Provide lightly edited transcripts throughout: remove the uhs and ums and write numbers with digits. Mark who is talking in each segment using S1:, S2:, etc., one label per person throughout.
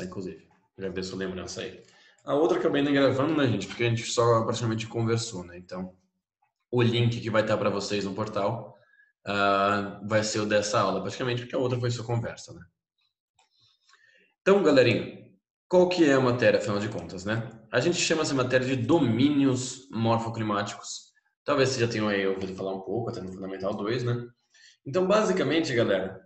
S1: inclusive. Agradeço a lembrança aí. A outra acabei nem gravando, né, gente? Porque a gente só praticamente conversou, né? Então, o link que vai estar para vocês no portal vai ser o dessa aula, praticamente, porque a outra foi só conversa, né? Então, galerinha, qual que é a matéria, afinal de contas, né? A gente chama essa matéria de domínios morfoclimáticos. Talvez vocês já tenham aí ouvido falar um pouco, até no Fundamental 2, né? Então, basicamente, galera,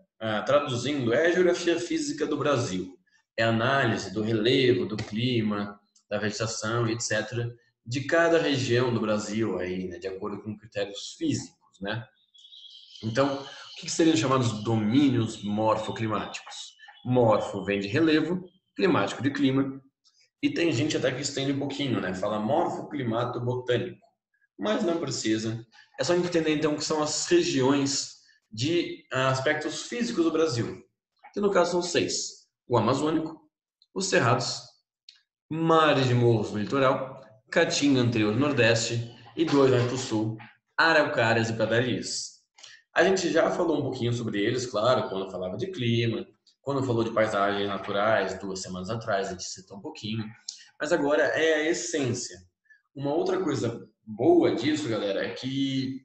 S1: traduzindo, é a geografia física do Brasil. É a análise do relevo, do clima, da vegetação, etc., de cada região do Brasil, aí, né, de acordo com critérios físicos, né? Então, o que seriam chamados domínios morfoclimáticos? Morfo vem de relevo, climático de clima, e tem gente até que estende um pouquinho, né? Fala morfoclimato botânico, mas não precisa. É só entender então que são as regiões de aspectos físicos do Brasil, que no caso são 6: o Amazônico, os Cerrados, mares de morros no litoral, Caatinga anterior no Nordeste e 2 mais para o Sul, Araucárias e Pedarias. A gente já falou um pouquinho sobre eles, claro, quando falava de clima, quando falou de paisagens naturais, 2 semanas atrás, a gente citou um pouquinho, mas agora é a essência. Uma outra coisa boa disso, galera, é que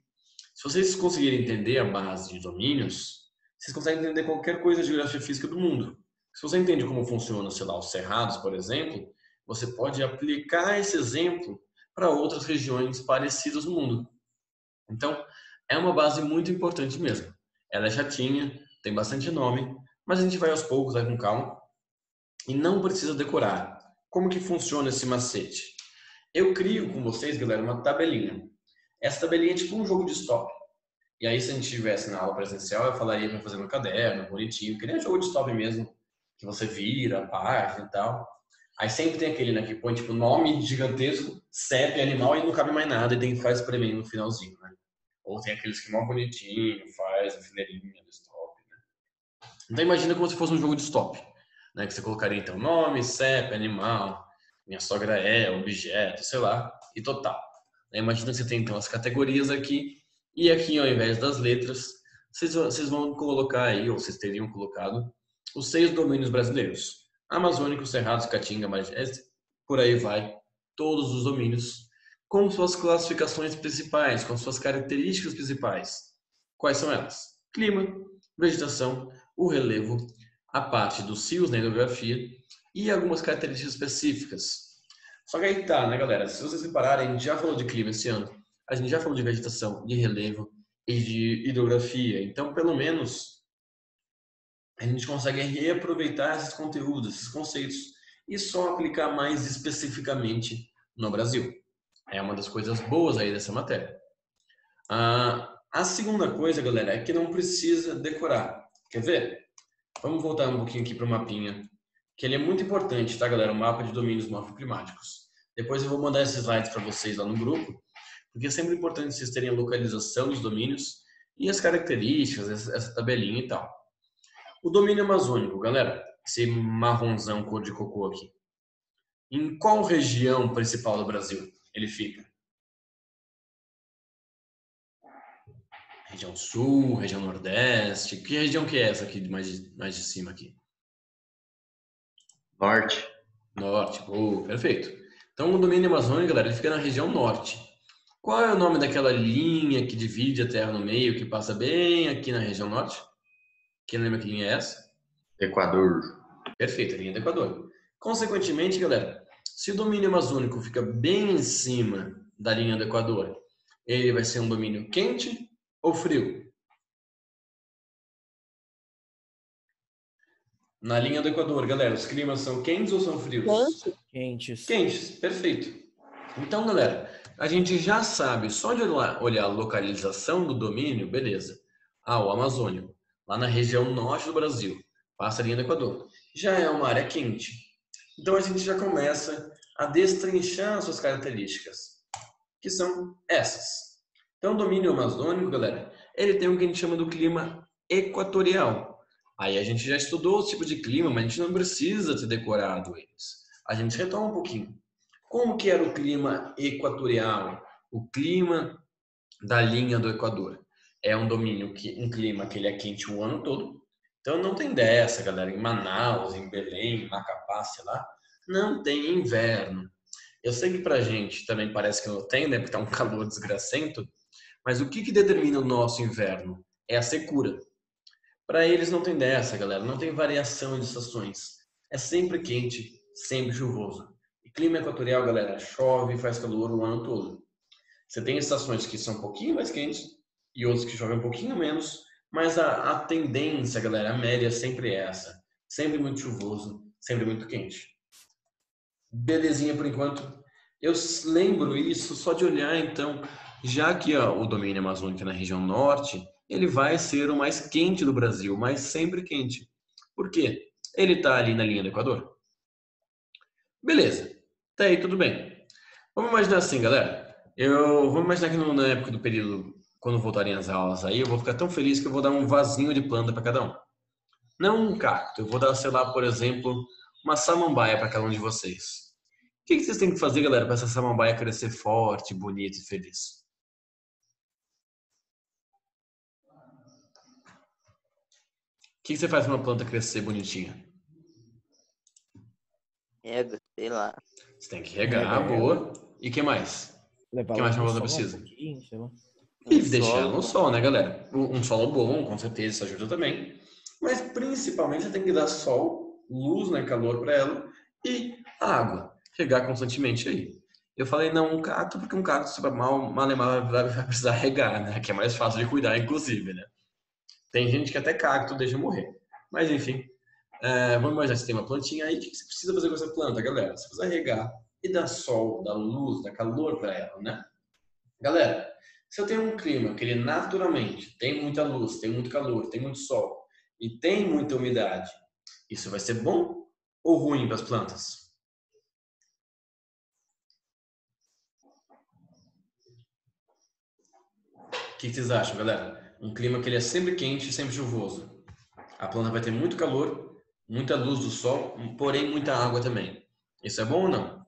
S1: se vocês conseguirem entender a base de domínios, vocês conseguem entender qualquer coisa de geografia física do mundo. Se você entende como funciona, sei lá, os cerrados, por exemplo, você pode aplicar esse exemplo para outras regiões parecidas no mundo. Então, é uma base muito importante mesmo. Ela é chatinha, tem bastante nome, mas a gente vai aos poucos, vai com calma, e não precisa decorar. Como que funciona esse macete? Eu crio com vocês, galera, uma tabelinha. Essa tabelinha é tipo um jogo de stop. E aí, se a gente estivesse na aula presencial, eu falaria para fazer no caderno, bonitinho, que nem jogo de stop mesmo, que você vira a página e tal. Aí sempre tem aquele, né, que põe tipo nome gigantesco, CEP, animal e não cabe mais nada e tem que ficar espremendo no finalzinho, né? Ou tem aqueles que mó bonitinho, faz a fileirinha do stop, né? Então imagina como se fosse um jogo de stop, né? Que você colocaria então nome, CEP, animal, minha sogra é, objeto, sei lá, e total. Imagina que você tem então as categorias aqui, e aqui ao invés das letras, vocês vão colocar aí, ou vocês teriam colocado, os 6 domínios brasileiros: Amazônico, Cerrados, Caatinga, Marés, por aí vai, todos os domínios, com suas classificações principais, com suas características principais. Quais são elas? Clima, vegetação, o relevo, a parte dos rios na hidrografia e algumas características específicas. Só que aí tá, né, galera? Se vocês repararem, a gente já falou de clima esse ano, a gente já falou de vegetação, de relevo e de hidrografia. Então, pelo menos, a gente consegue reaproveitar esses conteúdos, esses conceitos, e só aplicar mais especificamente no Brasil. É uma das coisas boas aí dessa matéria. A segunda coisa, galera, é que não precisa decorar. Quer ver? Vamos voltar um pouquinho aqui para o mapinha, que ele é muito importante, tá, galera? O mapa de domínios morfoclimáticos. Depois eu vou mandar esses slides para vocês lá no grupo, porque é sempre importante vocês terem a localização dos domínios e as características, essa tabelinha e tal. O domínio amazônico, galera, esse marronzão cor de cocô aqui. Em qual região principal do Brasil ele fica? Região Sul, região Nordeste? Que região que é essa aqui, mais de cima aqui?
S2: Norte.
S1: Norte, perfeito. Então o domínio amazônico, galera, ele fica na região norte. Qual é o nome daquela linha que divide a Terra no meio, que passa bem aqui na região norte? Quem lembra que linha é essa?
S2: Equador.
S1: Perfeito, a linha do Equador. Consequentemente, galera, se o domínio amazônico fica bem em cima da linha do Equador, ele vai ser um domínio quente ou frio? Na linha do Equador, galera, os climas são quentes ou são frios?
S3: Quentes.
S1: Quentes, perfeito. Então, galera, a gente já sabe, só de olhar a localização do domínio, beleza. O Amazônico, lá na região norte do Brasil, passa a linha do Equador. Já é uma área quente. Então, a gente já começa a destrinchar suas características, que são essas. Então, o domínio amazônico, galera, ele tem o que a gente chama do clima equatorial. Aí a gente já estudou os tipos de clima, mas a gente não precisa ter decorado eles. A gente retoma um pouquinho. Como que era o clima equatorial? O clima da linha do Equador. É um domínio, um clima que ele é quente o ano todo. Então não tem dessa, galera. Em Manaus, em Belém, em Macapá, sei lá, não tem inverno. Eu sei que pra gente também parece que não tem, né? Porque tá um calor desgracento. Mas o que que determina o nosso inverno? É a secura. Para eles não tem dessa, galera. Não tem variação de estações. É sempre quente, sempre chuvoso. E clima equatorial, galera, chove e faz calor o ano todo. Você tem estações que são um pouquinho mais quentes e outras que chovem um pouquinho menos, mas a tendência, galera, a média sempre é essa. Sempre muito chuvoso, sempre muito quente. Belezinha por enquanto. Eu lembro isso só de olhar, então, já que ó, o domínio amazônico é na região norte, ele vai ser o mais quente do Brasil, mas sempre quente. Por quê? Ele está ali na linha do Equador. Beleza. Até aí tudo bem. Vamos imaginar assim, galera. Vamos imaginar que na época do período, quando voltarem as aulas aí, eu vou ficar tão feliz que eu vou dar um vasinho de planta para cada um. Não um cacto, eu vou dar, sei lá, por exemplo, uma samambaia para cada um de vocês. O que vocês têm que fazer, galera, para essa samambaia crescer forte, bonita e feliz? O que você faz para uma planta crescer bonitinha?
S2: Rega, sei lá.
S1: Você tem que
S3: Rega
S1: regar,
S3: ela,
S1: boa. E que mais? O
S3: levar
S1: que
S3: ela
S1: mais que uma
S3: no
S1: planta
S3: sol um
S1: precisa?
S3: pouquinho, sei lá.
S1: E
S2: Um
S1: deixar ela
S2: solo
S1: no
S2: bom.
S1: sol, né, galera? Um solo bom, com certeza, isso ajuda também. Mas principalmente você tem que dar sol, luz, né, calor para ela e água. Regar constantemente aí. Eu falei não um cacto, porque um cacto, se mal e mal vai precisar regar, né? Que é mais fácil de cuidar, inclusive, né? Tem gente que até cacto deixa morrer. Mas enfim, vamos imaginar que você tem uma plantinha aí. O que você precisa fazer com essa planta, galera? Você precisa regar e dar sol, dar luz, dar calor para ela, né? Galera, se eu tenho um clima que ele naturalmente tem muita luz, tem muito calor, tem muito sol e tem muita umidade, isso vai ser bom ou ruim para as plantas? O que vocês acham, galera? Um clima que ele é sempre quente e sempre chuvoso. A planta vai ter muito calor, muita luz do sol, porém muita água também. Isso é bom ou não?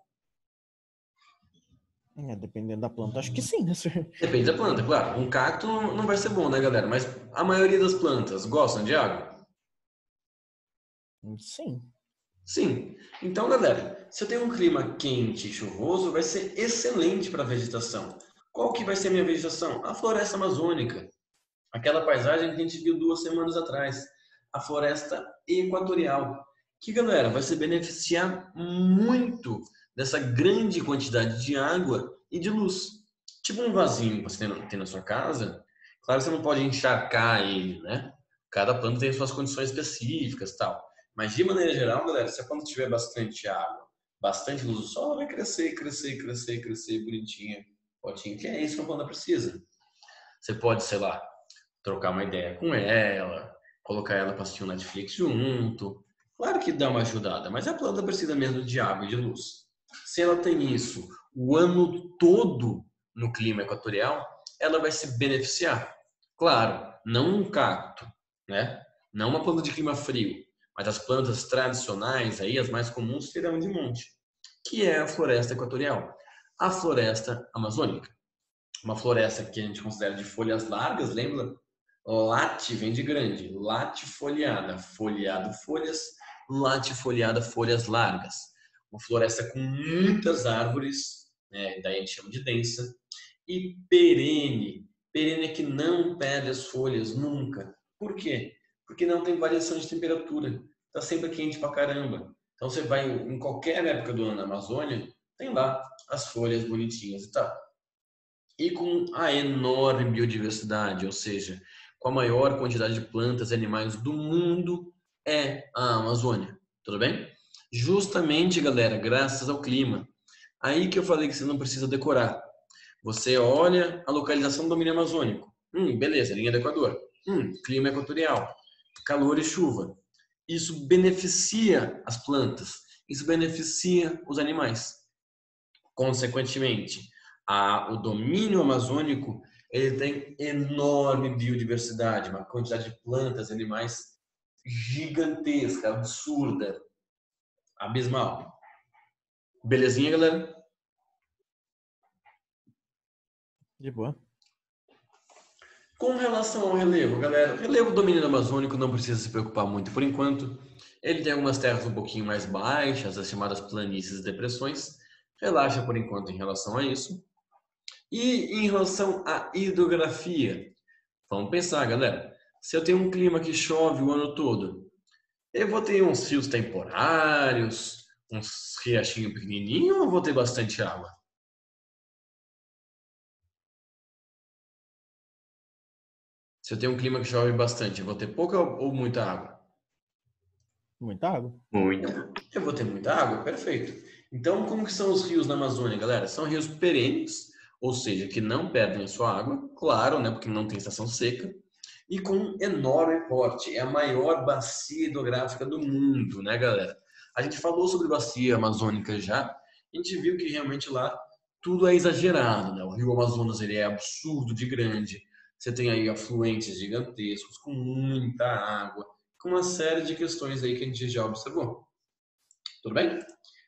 S3: Dependendo da planta, acho que sim, né?
S1: Depende da planta, claro. Um cacto não vai ser bom, né, galera? Mas a maioria das plantas gostam de água?
S3: Sim.
S1: Sim. Então, galera, se eu tenho um clima quente e chuvoso, vai ser excelente para a vegetação. Qual que vai ser a minha vegetação? A floresta amazônica. Aquela paisagem que a gente viu 2 semanas atrás. A floresta equatorial. Que, galera, vai se beneficiar muito dessa grande quantidade de água e de luz. Tipo um vasinho que você tem na sua casa. Claro que você não pode encharcar ele, né? Cada planta tem suas condições específicas, tal. Mas de maneira geral, galera, se a planta tiver bastante água, bastante luz do sol, ela vai crescer, crescer, crescer, crescer, bonitinha, potinho, que é isso que a planta precisa. Você pode, sei lá, trocar uma ideia com ela, colocar ela para assistir um Netflix junto. Claro que dá uma ajudada, mas a planta precisa mesmo de água e de luz. Se ela tem isso o ano todo no clima equatorial, ela vai se beneficiar. Claro, não um cacto, né? Não uma planta de clima frio, mas as plantas tradicionais aí, as mais comuns, terão de monte, que é a floresta equatorial, a floresta amazônica. Uma floresta que a gente considera de folhas largas, lembra? Late vem de grande, latifoliada, folhado folhas, latifoliada folhas largas. Uma floresta com muitas árvores, né? Daí a gente chama de densa, e perene. Perene é que não perde as folhas nunca. Por quê? Porque não tem variação de temperatura. Está sempre quente pra caramba. Então você vai em qualquer época do ano na Amazônia, tem lá as folhas bonitinhas e tal. E com a enorme biodiversidade, ou seja, com a maior quantidade de plantas e animais do mundo, é a Amazônia. Tudo bem? Justamente, galera, graças ao clima. Aí que eu falei que você não precisa decorar. Você olha a localização do domínio amazônico. Beleza, linha do Equador. Clima equatorial. Calor e chuva. Isso beneficia as plantas. Isso beneficia os animais. Consequentemente, o domínio amazônico ele tem enorme biodiversidade, uma quantidade de plantas, animais gigantesca, absurda, abismal. Belezinha, galera?
S3: De boa.
S1: Com relação ao relevo, galera, o relevo do domínio amazônico não precisa se preocupar muito por enquanto. Ele tem algumas terras um pouquinho mais baixas, as chamadas planícies e depressões. Relaxa por enquanto em relação a isso. E em relação à hidrografia, vamos pensar, galera. Se eu tenho um clima que chove o ano todo, eu vou ter uns rios temporários, uns riachinhos pequenininhos ou vou ter bastante água? Se eu tenho um clima que chove bastante, eu vou ter pouca ou muita água?
S3: Muita água.
S1: Muita. Eu vou ter muita água, perfeito. Então, como que são os rios na Amazônia, galera? São rios perenes, ou seja, que não perdem a sua água, claro, né, porque não tem estação seca, e com enorme porte. É a maior bacia hidrográfica do mundo, né, galera? A gente falou sobre bacia amazônica já, a gente viu que realmente lá tudo é exagerado, né? O Rio Amazonas ele é absurdo de grande. Você tem aí afluentes gigantescos com muita água, com uma série de questões aí que a gente já observou. Tudo bem?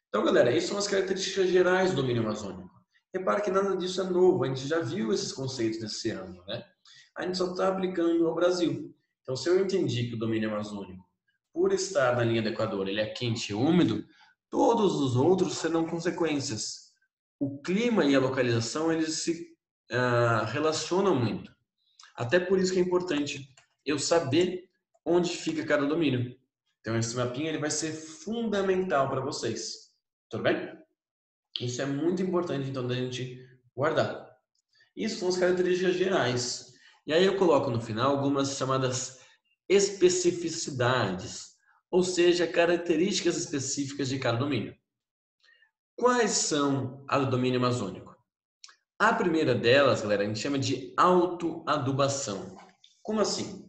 S1: Então, galera, essas são as características gerais do domínio amazônico. Repara que nada disso é novo, a gente já viu esses conceitos nesse ano, né? A gente só está aplicando ao Brasil. Então, se eu entendi que o domínio amazônico, por estar na linha do Equador, ele é quente e úmido, todos os outros serão consequências. O clima e a localização, eles se relacionam muito. Até por isso que é importante eu saber onde fica cada domínio. Então, esse mapinha ele vai ser fundamental para vocês. Tudo bem? Isso é muito importante, então, da gente guardar. Isso são as características gerais. E aí eu coloco no final algumas chamadas especificidades, ou seja, características específicas de cada domínio. Quais são as do domínio amazônico? A primeira delas, galera, a gente chama de autoadubação. Como assim?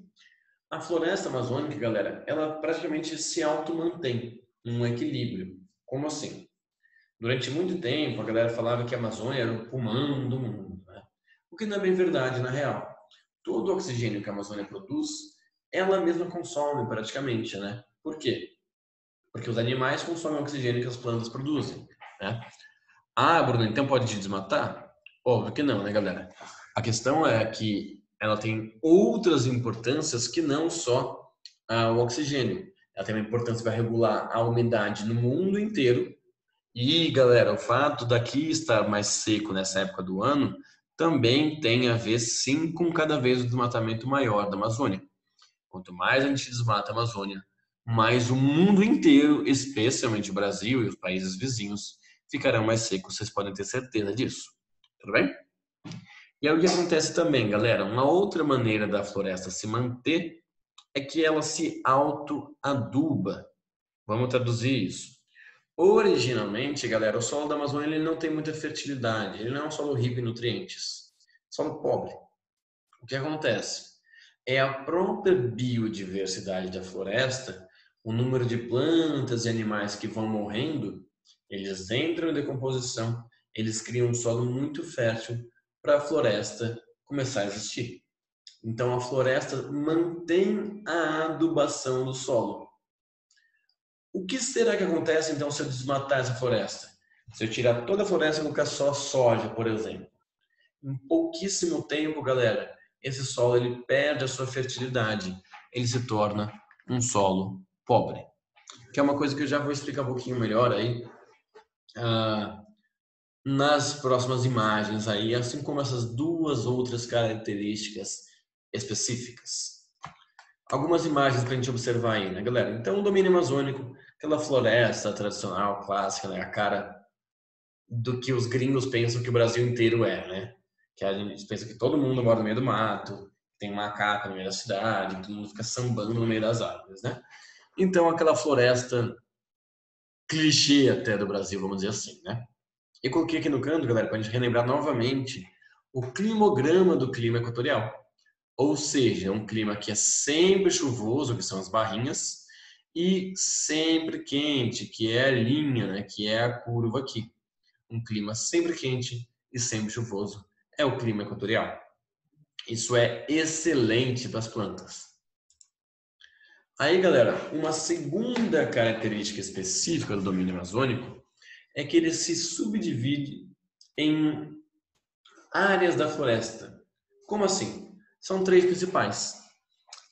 S1: A floresta amazônica, galera, ela praticamente se auto-mantém um equilíbrio. Como assim? Durante muito tempo, a galera falava que a Amazônia era o pulmão do mundo, né? O que não é bem verdade, na real. Todo o oxigênio que a Amazônia produz, ela mesma consome praticamente, né? Por quê? Porque os animais consomem o oxigênio que as plantas produzem, né? Ah, Bruno, então pode desmatar? Óbvio que não, né, galera? A questão é que ela tem outras importâncias que não só o oxigênio. Ela tem uma importância para regular a umidade no mundo inteiro. E, galera, o fato daqui estar mais seco nessa época do ano também tem a ver, sim, com cada vez o desmatamento maior da Amazônia. Quanto mais a gente desmata a Amazônia, mais o mundo inteiro, especialmente o Brasil e os países vizinhos, ficarão mais secos. Vocês podem ter certeza disso. Tudo bem? E aí o que acontece também, galera? Uma outra maneira da floresta se manter é que ela se auto-aduba. Vamos traduzir isso. Originalmente, galera, o solo da Amazônia ele não tem muita fertilidade, ele não é um solo rico em nutrientes, solo pobre. O que acontece? É a própria biodiversidade da floresta, o número de plantas e animais que vão morrendo, eles entram em decomposição, eles criam um solo muito fértil para a floresta começar a existir. Então a floresta mantém a adubação do solo. O que será que acontece então se eu desmatar essa floresta? Se eu tirar toda a floresta e colocar só soja, por exemplo? Em pouquíssimo tempo, galera, esse solo ele perde a sua fertilidade. Ele se torna um solo pobre. Que é uma coisa que eu já vou explicar um pouquinho melhor aí nas próximas imagens aí, assim como essas duas outras características específicas. Algumas imagens para a gente observar aí, né, galera? Então, o domínio amazônico, aquela floresta tradicional, clássica, né, a cara do que os gringos pensam que o Brasil inteiro é, né? Que a gente pensa que todo mundo mora no meio do mato, tem macaco no meio da cidade, todo mundo fica sambando no meio das árvores, né? Então, aquela floresta clichê até do Brasil, vamos dizer assim, né? Eu coloquei aqui no canto, galera, para a gente relembrar novamente o climograma do clima equatorial. Ou seja, é um clima que é sempre chuvoso, que são as barrinhas, e sempre quente, que é a linha, né, que é a curva aqui. Um clima sempre quente e sempre chuvoso é o clima equatorial. Isso é excelente para as plantas. Aí, galera, uma segunda característica específica do domínio amazônico é que ele se subdivide em áreas da floresta. Como assim? São três principais: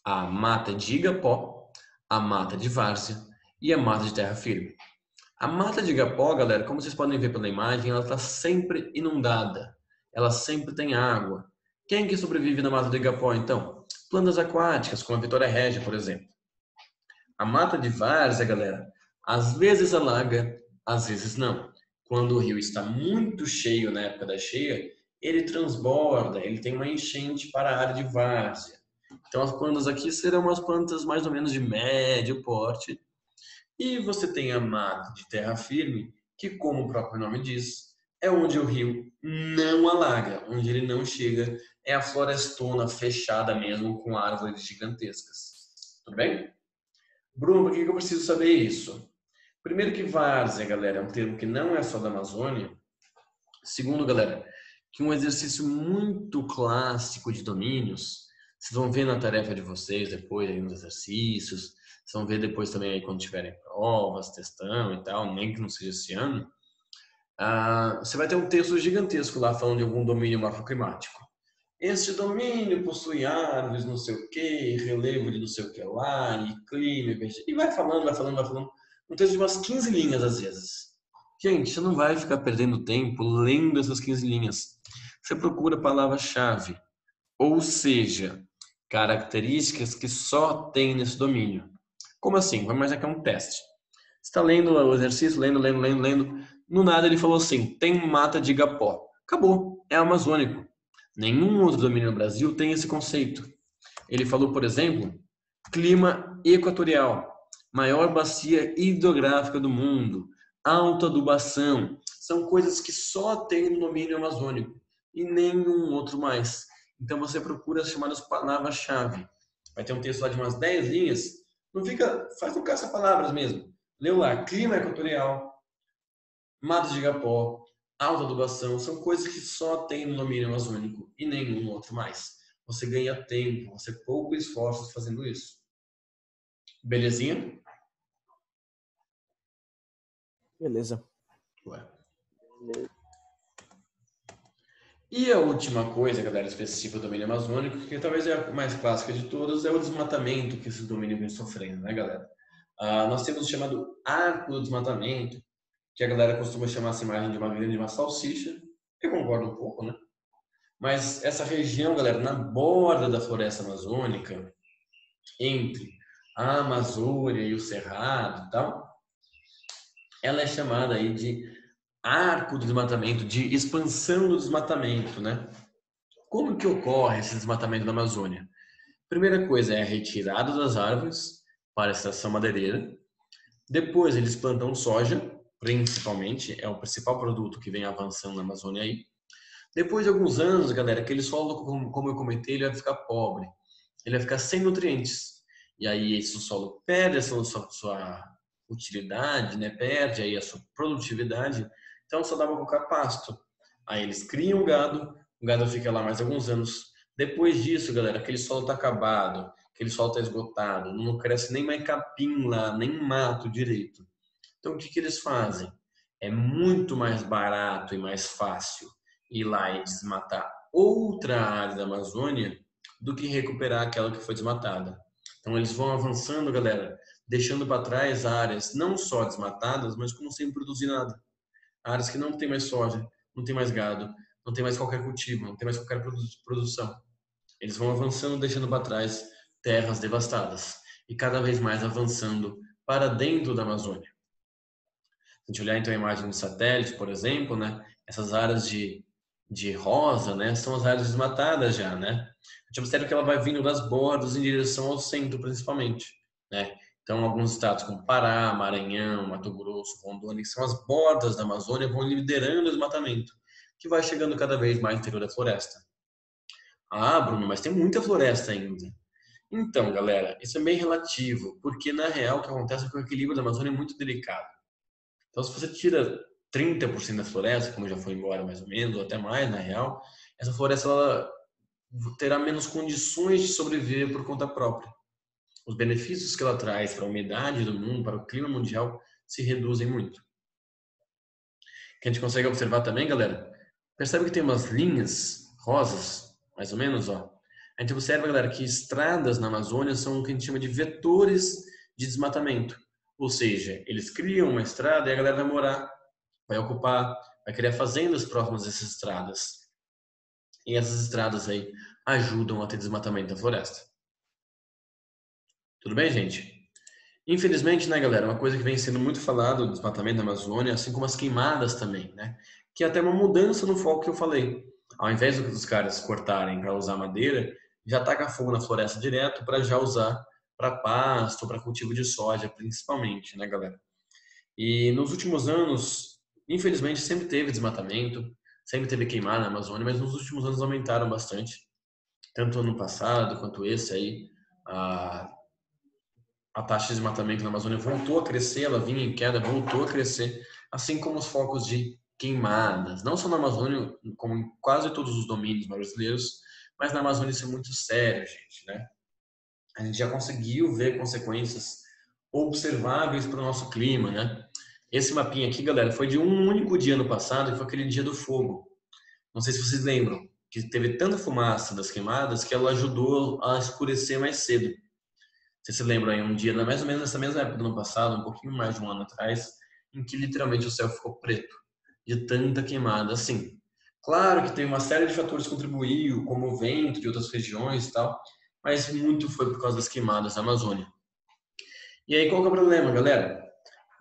S1: a mata de igapó, a mata de várzea e a mata de terra firme. A mata de igapó, galera, como vocês podem ver pela imagem, ela está sempre inundada. Ela sempre tem água. Quem que sobrevive na mata de igapó, então? Plantas aquáticas, como a Vitória Régia, por exemplo. A mata de várzea, galera, às vezes alaga, às vezes não. Quando o rio está muito cheio na época da cheia, ele transborda, ele tem uma enchente para a área de várzea. Então as plantas aqui serão umas plantas mais ou menos de médio porte. E você tem a mata de terra firme, que como o próprio nome diz, é onde o rio não alaga, onde ele não chega, é a florestona fechada mesmo com árvores gigantescas. Tudo bem? Bruno, por que eu preciso saber isso? Primeiro que várzea, galera, é um termo que não é só da Amazônia. Segundo, galera, que um exercício muito clássico de domínios, vocês vão ver na tarefa de vocês depois aí nos exercícios, vocês vão ver depois também aí quando tiverem provas, testão e tal, nem que não seja esse ano, você vai ter um texto gigantesco lá falando de algum domínio morfoclimático. Este domínio possui árvores, não sei o que, relevo de não sei o que lá, e clima, e vai falando, vai falando, vai falando. Um texto de umas 15 linhas às vezes. Gente, você não vai ficar perdendo tempo lendo essas 15 linhas. Você procura a palavra-chave, ou seja, características que só tem nesse domínio. Como assim? Vamos imaginar que é um teste. Você está lendo o exercício, lendo. No nada ele falou assim, tem mata de igapó. Acabou, é amazônico. Nenhum outro domínio no Brasil tem esse conceito. Ele falou, por exemplo, clima equatorial, maior bacia hidrográfica do mundo, alta adubação. São coisas que só tem no domínio amazônico e nenhum outro mais. Então você procura as chamadas palavras-chave. Vai ter um texto lá de umas 10 linhas. Não fica, faz um caça-palavras mesmo. Leu lá, clima equatorial, matas de igapó, alta adubação, são coisas que só tem no domínio amazônico e nenhum outro mais. Você ganha tempo, você poupa esforços fazendo isso. Belezinha?
S3: Beleza.
S1: Ué. E a última coisa, galera, específica do domínio amazônico, que talvez é a mais clássica de todas, é o desmatamento que esse domínio vem sofrendo, né, galera? Nós temos o chamado arco do desmatamento, que a galera costuma chamar essa imagem de uma grande uma salsicha. Eu concordo um pouco, né? Mas essa região, galera, na borda da floresta amazônica, entre a Amazônia e o Cerrado e tal, ela é chamada aí de arco do desmatamento, de expansão do desmatamento, né? Como que ocorre esse desmatamento da Amazônia? Primeira coisa é a retirada das árvores para a extração madeireira. Depois eles plantam soja, principalmente, é o principal produto que vem avançando na Amazônia aí. Depois de alguns anos, galera, aquele solo, como eu comentei, ele vai ficar pobre. Ele vai ficar sem nutrientes. E aí esse solo perde a sua utilidade, né? Perde aí a sua produtividade. Então só dá para colocar pasto. Aí eles criam o gado fica lá mais alguns anos. Depois disso, galera, aquele solo está acabado, aquele solo está esgotado, não cresce nem mais capim lá, nem mato direito. Então o que que eles fazem? É muito mais barato e mais fácil ir lá e desmatar outra área da Amazônia do que recuperar aquela que foi desmatada. Então eles vão avançando, galera, deixando para trás áreas não só desmatadas, mas como sem produzir nada. Áreas que não tem mais soja, não tem mais gado, não tem mais qualquer cultivo, não tem mais qualquer produção. Eles vão avançando, deixando para trás terras devastadas e cada vez mais avançando para dentro da Amazônia. Se a gente olhar então a imagem do satélite, por exemplo, né, essas áreas de rosa, né, são as áreas desmatadas já, né? A gente observa que ela vai vindo das bordas em direção ao centro, principalmente, né? Então, alguns estados como Pará, Maranhão, Mato Grosso, Rondônia, que são as bordas da Amazônia, vão liderando o desmatamento, que vai chegando cada vez mais no interior da floresta. Ah, Bruno, mas tem muita floresta ainda. Então, galera, isso é bem relativo, porque na real o que acontece é que o equilíbrio da Amazônia é muito delicado. Então, se você tira 30% da floresta, como já foi embora mais ou menos, ou até mais, na real, essa floresta ela terá menos condições de sobreviver por conta própria. Os benefícios que ela traz para a umidade do mundo, para o clima mundial, se reduzem muito. O que a gente consegue observar também, galera, percebe que tem umas linhas rosas, mais ou menos, ó. A gente observa, galera, que estradas na Amazônia são o que a gente chama de vetores de desmatamento. Ou seja, eles criam uma estrada e a galera vai morar, vai ocupar, vai criar fazendas próximas dessas estradas. E essas estradas aí ajudam a ter desmatamento da floresta. Tudo bem, gente? Infelizmente, né, galera, uma coisa que vem sendo muito falado do desmatamento da Amazônia, assim como as queimadas também, né? Que é até uma mudança no foco que eu falei. Ao invés dos caras cortarem para usar madeira, já taca fogo na floresta direto para já usar para pasto, para cultivo de soja, principalmente, né, galera? E nos últimos anos, infelizmente, sempre teve desmatamento, sempre teve queimada na Amazônia, mas nos últimos anos aumentaram bastante, tanto ano passado quanto esse aí. A taxa de desmatamento na Amazônia voltou a crescer, ela vinha em queda, voltou a crescer, assim como os focos de queimadas, não só na Amazônia, como em quase todos os domínios brasileiros, mas na Amazônia isso é muito sério, gente, né? A gente já conseguiu ver consequências observáveis para o nosso clima, né? Esse mapinha aqui, galera, foi de um único dia no passado, que foi aquele dia do fogo. Não sei se vocês lembram, que teve tanta fumaça das queimadas que ela ajudou a escurecer mais cedo. Você se lembra aí um dia, mais ou menos nessa mesma época do ano passado, um pouquinho mais de um ano atrás, em que literalmente o céu ficou preto de tanta queimada assim. Claro que tem uma série de fatores que contribuiu, como o vento de outras regiões e tal, mas muito foi por causa das queimadas da Amazônia. E aí qual que é o problema, galera?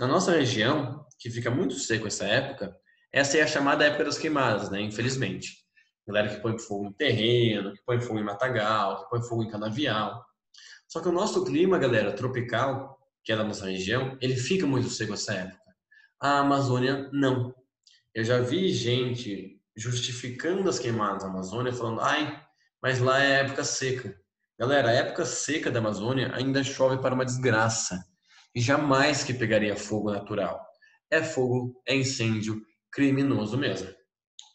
S1: Na nossa região, que fica muito seco essa época, essa é a chamada época das queimadas, né? Infelizmente. Galera que põe fogo em terreno, que põe fogo em matagal, que põe fogo em canavial. Só que o nosso clima, galera, tropical, que é da nossa região, ele fica muito seco essa época. A Amazônia, não. Eu já vi gente justificando as queimadas na Amazônia, falando, ai, mas lá é época seca. Galera, a época seca da Amazônia ainda chove para uma desgraça. E jamais que pegaria fogo natural. É fogo, é incêndio criminoso mesmo.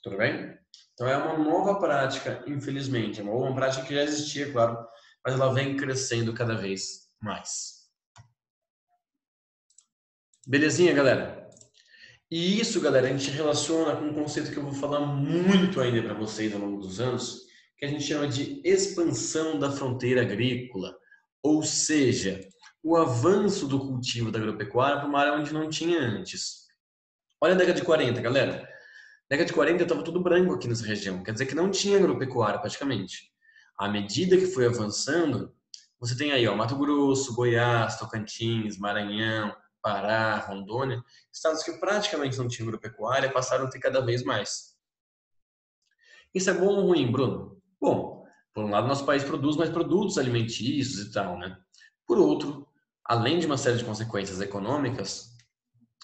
S1: Tudo bem? Então é uma nova prática, infelizmente. É uma prática que já existia, claro, mas ela vem crescendo cada vez mais. Belezinha, galera? E isso, galera, a gente relaciona com um conceito que eu vou falar muito ainda para vocês ao longo dos anos, que a gente chama de expansão da fronteira agrícola, ou seja, o avanço do cultivo da agropecuária para uma área onde não tinha antes. Olha a década de 40, galera. Na década de 40 estava tudo branco aqui nessa região, quer dizer que não tinha agropecuária praticamente. À medida que foi avançando, você tem aí, ó, Mato Grosso, Goiás, Tocantins, Maranhão, Pará, Rondônia, estados que praticamente não tinham agropecuária passaram a ter cada vez mais. Isso é bom ou ruim, Bruno? Bom, por um lado, nosso país produz mais produtos alimentícios e tal, né? Por outro, além de uma série de consequências econômicas,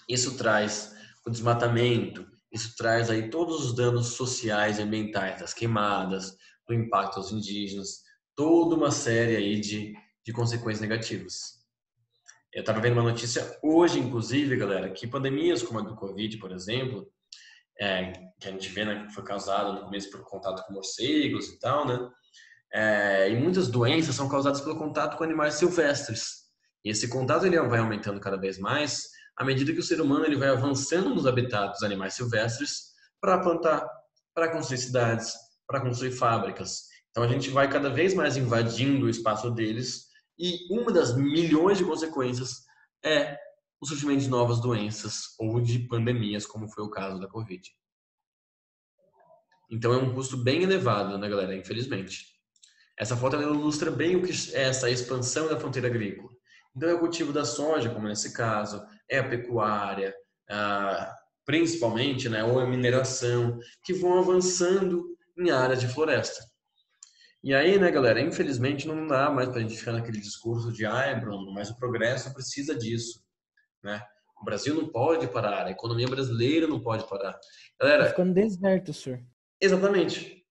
S1: isso traz o desmatamento, isso traz aí todos os danos sociais e ambientais das queimadas, do impacto aos indígenas, toda uma série aí de consequências negativas. Eu estava vendo uma notícia hoje, inclusive, galera, que pandemias como a do Covid, por exemplo, que a gente vê, né, que foi causada no começo por contato com morcegos e tal, né? E muitas doenças são causadas pelo contato com animais silvestres. E esse contato ele vai aumentando cada vez mais à medida que o ser humano ele vai avançando nos habitats dos animais silvestres para plantar, para construir cidades, para construir fábricas. Então a gente vai cada vez mais invadindo o espaço deles e uma das milhões de consequências é o surgimento de novas doenças ou de pandemias, como foi o caso da Covid. Então é um custo bem elevado, né, galera? Infelizmente. Essa foto ela ilustra bem o que é essa expansão da fronteira agrícola. Então é o cultivo da soja, como nesse caso, é a pecuária, principalmente, né, ou a mineração, que vão avançando em áreas de floresta. E aí, né, galera, infelizmente não dá mais para a gente ficar naquele discurso de, Bruno, mas o progresso precisa disso, né? O Brasil não pode parar, a economia brasileira não pode parar.
S3: Tá
S1: Galera,
S3: ficando deserto, senhor.
S1: exatamente.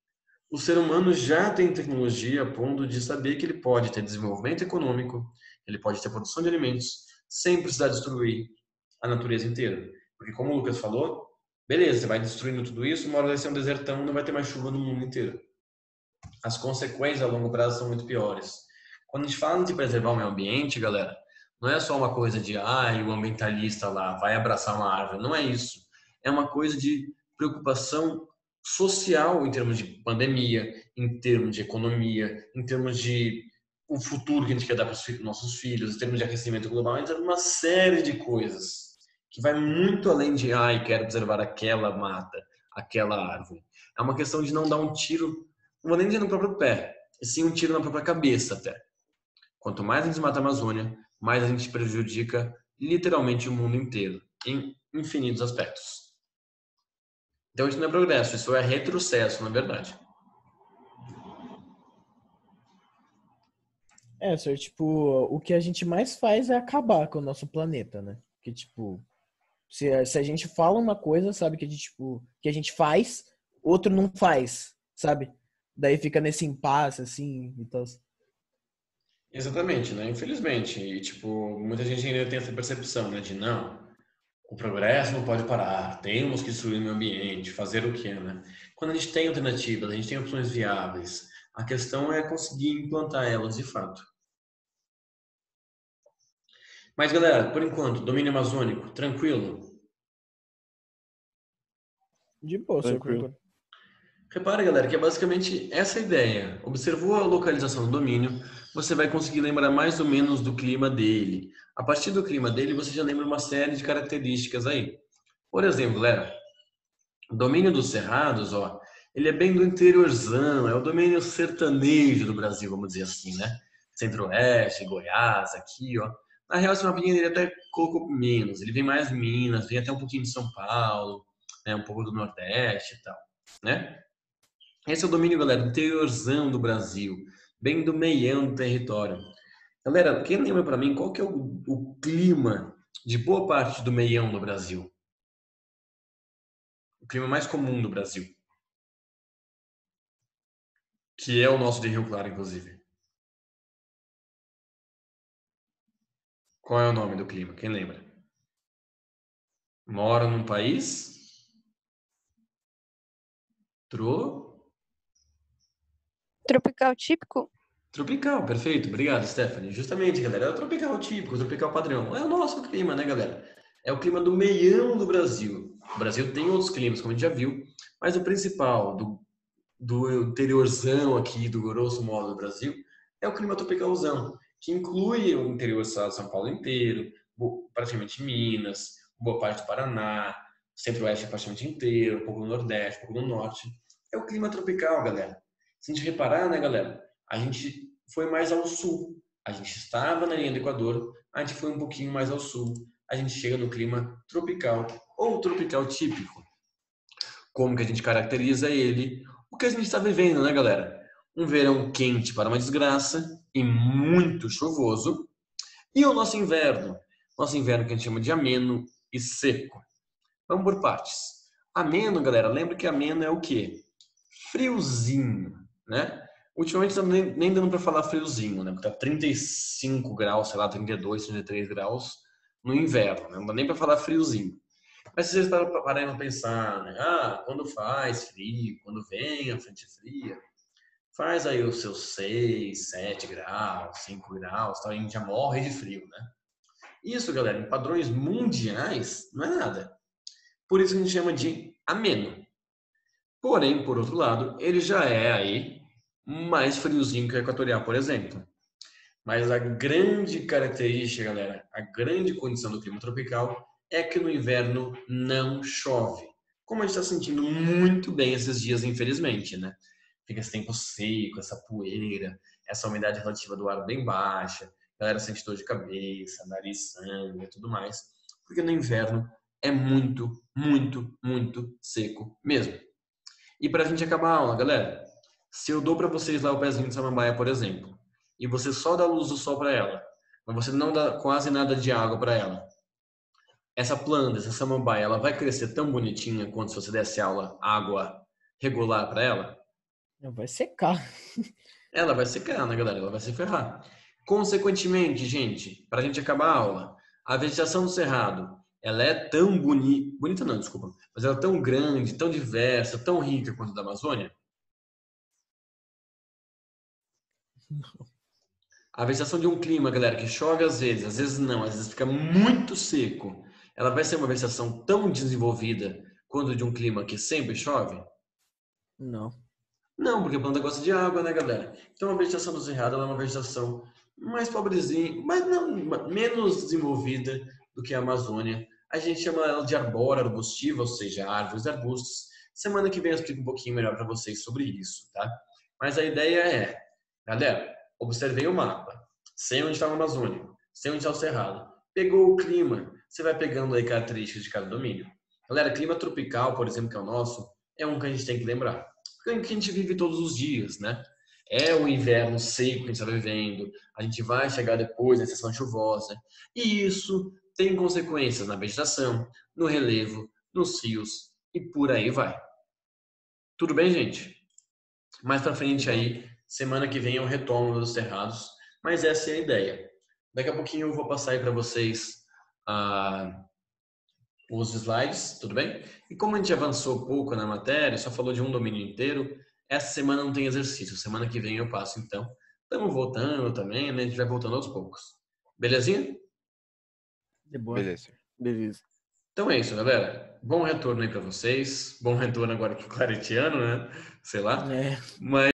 S1: O ser humano já tem tecnologia a ponto de saber que ele pode ter desenvolvimento econômico, ele pode ter produção de alimentos, sem precisar destruir a natureza inteira. Porque como o Lucas falou, beleza, você vai destruindo tudo isso, uma hora vai ser um desertão, não vai ter mais chuva no mundo inteiro. As consequências a longo prazo são muito piores. Quando a gente fala de preservar o meio ambiente, galera, não é só uma coisa de, o ambientalista lá vai abraçar uma árvore. Não é isso. É uma coisa de preocupação social em termos de pandemia, em termos de economia, em termos de o futuro que a gente quer dar para os nossos filhos, em termos de aquecimento global, em termos de uma série de coisas que vai muito além de, ai, quero preservar aquela mata, aquela árvore. É uma questão de não dar um tiro, não vou nem dizer no próprio pé, e sim um tiro na própria cabeça até. Quanto mais a gente desmata a Amazônia, mais a gente prejudica literalmente o mundo inteiro, em infinitos aspectos. Então isso não é progresso, isso é retrocesso, na verdade.
S3: Sir, tipo, o que a gente mais faz é acabar com o nosso planeta, né? Que, tipo, se a gente fala uma coisa, sabe, que a gente, tipo, que a gente faz, outro não faz, sabe? Daí fica nesse impasse, assim, e tal.
S1: Exatamente, né? Infelizmente. E, tipo, muita gente ainda tem essa percepção, né? De não, o progresso não pode parar, temos que destruir o meio ambiente, fazer o quê, né? Quando a gente tem alternativas, a gente tem opções viáveis, a questão é conseguir implantar elas de fato. Mas, galera, por enquanto, domínio amazônico, tranquilo?
S3: De boa, Sir, por
S2: Tranquilo.
S3: enquanto.
S1: Repare, galera, que é basicamente essa a ideia. Observou a localização do domínio, você vai conseguir lembrar mais ou menos do clima dele. A partir do clima dele, você já lembra uma série de características aí. Por exemplo, galera, o domínio dos Cerrados, ó, ele é bem do interiorzão, é o domínio sertanejo do Brasil, vamos dizer assim, né? Centro-Oeste, Goiás, aqui, ó. Na real, esse mapinha ele até colocou menos, ele vem mais de Minas, vem até um pouquinho de São Paulo, né? Um pouco do Nordeste e tal, né? Esse é o domínio, galera, do interiorzão do Brasil, bem do meião do território. Galera, quem lembra para mim qual que é o clima de boa parte do meião do Brasil? O clima mais comum do Brasil, que é o nosso de Rio Claro, inclusive. Qual é o nome do clima? Quem lembra? Mora num país?
S4: Tropical típico?
S1: Tropical, perfeito. Obrigado, Stephanie. Justamente, galera, é o tropical típico, o tropical padrão. É o nosso clima, né, galera? É o clima do meião do Brasil. O Brasil tem outros climas, como a gente já viu, mas o principal, do interiorzão aqui, do grosso modo do Brasil, é o clima tropicalzão, que inclui o interior do estado de São Paulo inteiro, praticamente Minas, boa parte do Paraná, centro-oeste praticamente inteiro, um pouco do nordeste, um pouco do norte. É o clima tropical, galera. Se a gente reparar, né, galera, a gente foi mais ao sul. A gente estava na linha do Equador, a gente foi um pouquinho mais ao sul. A gente chega no clima tropical ou tropical típico. Como que a gente caracteriza ele? O que a gente está vivendo, né, galera? Um verão quente para uma desgraça e muito chuvoso. E o nosso inverno? Nosso inverno que a gente chama de ameno e seco. Vamos por partes. Ameno, galera, lembra que ameno é o quê? Friozinho, né? Ultimamente não nem dando para falar friozinho, né? Porque tá 35 graus, sei lá, 32, 33 graus no inverno, né? Não dá nem para falar friozinho. Mas se vocês pararem para pensar, né? Ah, quando faz frio, quando vem a frente fria, faz aí os seus 6, 7 graus, 5 graus, tá? A gente já morre de frio, né? Isso, galera, em padrões mundiais, não é nada. Por isso que a gente chama de ameno. Porém, por outro lado, ele já é aí mais friozinho que o equatorial, por exemplo. Mas a grande característica, galera, a grande condição do clima tropical é que no inverno não chove. Como a gente está sentindo muito bem esses dias, infelizmente, né? Fica esse tempo seco, essa poeira, essa umidade relativa do ar bem baixa, a galera sente dor de cabeça, nariz sangue e tudo mais, porque no inverno é muito, muito, muito seco mesmo. E para a gente acabar a aula, galera, se eu dou para vocês lá o pezinho de samambaia, por exemplo, e você só dá luz do sol para ela, mas você não dá quase nada de água para ela, essa planta, essa samambaia, ela vai crescer tão bonitinha quanto se você desse água regular para ela?
S3: Vai secar.
S1: Ela vai secar, né, galera? Ela vai se ferrar. Consequentemente, gente, para a gente acabar a aula, a vegetação do cerrado, ela é tão bonita, bonita não, desculpa, mas ela é tão grande, tão diversa, tão rica quanto a da Amazônia? A vegetação de um clima, galera, que chove às vezes não, às vezes fica muito seco. Ela vai ser uma vegetação tão desenvolvida quanto de um clima que sempre chove?
S3: Não.
S1: Não, porque a planta gosta de água, né, galera? Então a vegetação do Cerrado ela é uma vegetação mais pobrezinha, mas não, menos desenvolvida do que a Amazônia. A gente chama ela de arbóreo, arbustiva, ou seja, árvores e arbustos. Semana que vem eu explico um pouquinho melhor para vocês sobre isso, tá? Mas a ideia é, galera, observei o mapa, sei onde está a Amazônia, sei onde está o Cerrado. Pegou o clima, você vai pegando aí características de cada domínio. Galera, clima tropical, por exemplo, que é o nosso, é um que a gente tem que lembrar. Porque a gente vive todos os dias, né? É o inverno seco que a gente está vivendo, a gente vai chegar depois na estação chuvosa, e isso tem consequências na vegetação, no relevo, nos rios e por aí vai. Tudo bem, gente? Mais pra frente aí, semana que vem eu retomo dos cerrados, mas essa é a ideia. Daqui a pouquinho eu vou passar aí para vocês os slides, tudo bem? E como a gente avançou pouco na matéria, só falou de um domínio inteiro, essa semana não tem exercício, semana que vem eu passo então. Estamos voltando também, né? A gente vai voltando aos poucos. Belezinha?
S3: De boa.
S2: Beleza.
S3: Beleza.
S1: Então é isso, galera. Bom retorno aí para vocês. Bom retorno agora pro claretiano, né? Sei lá.
S3: É.
S1: Mas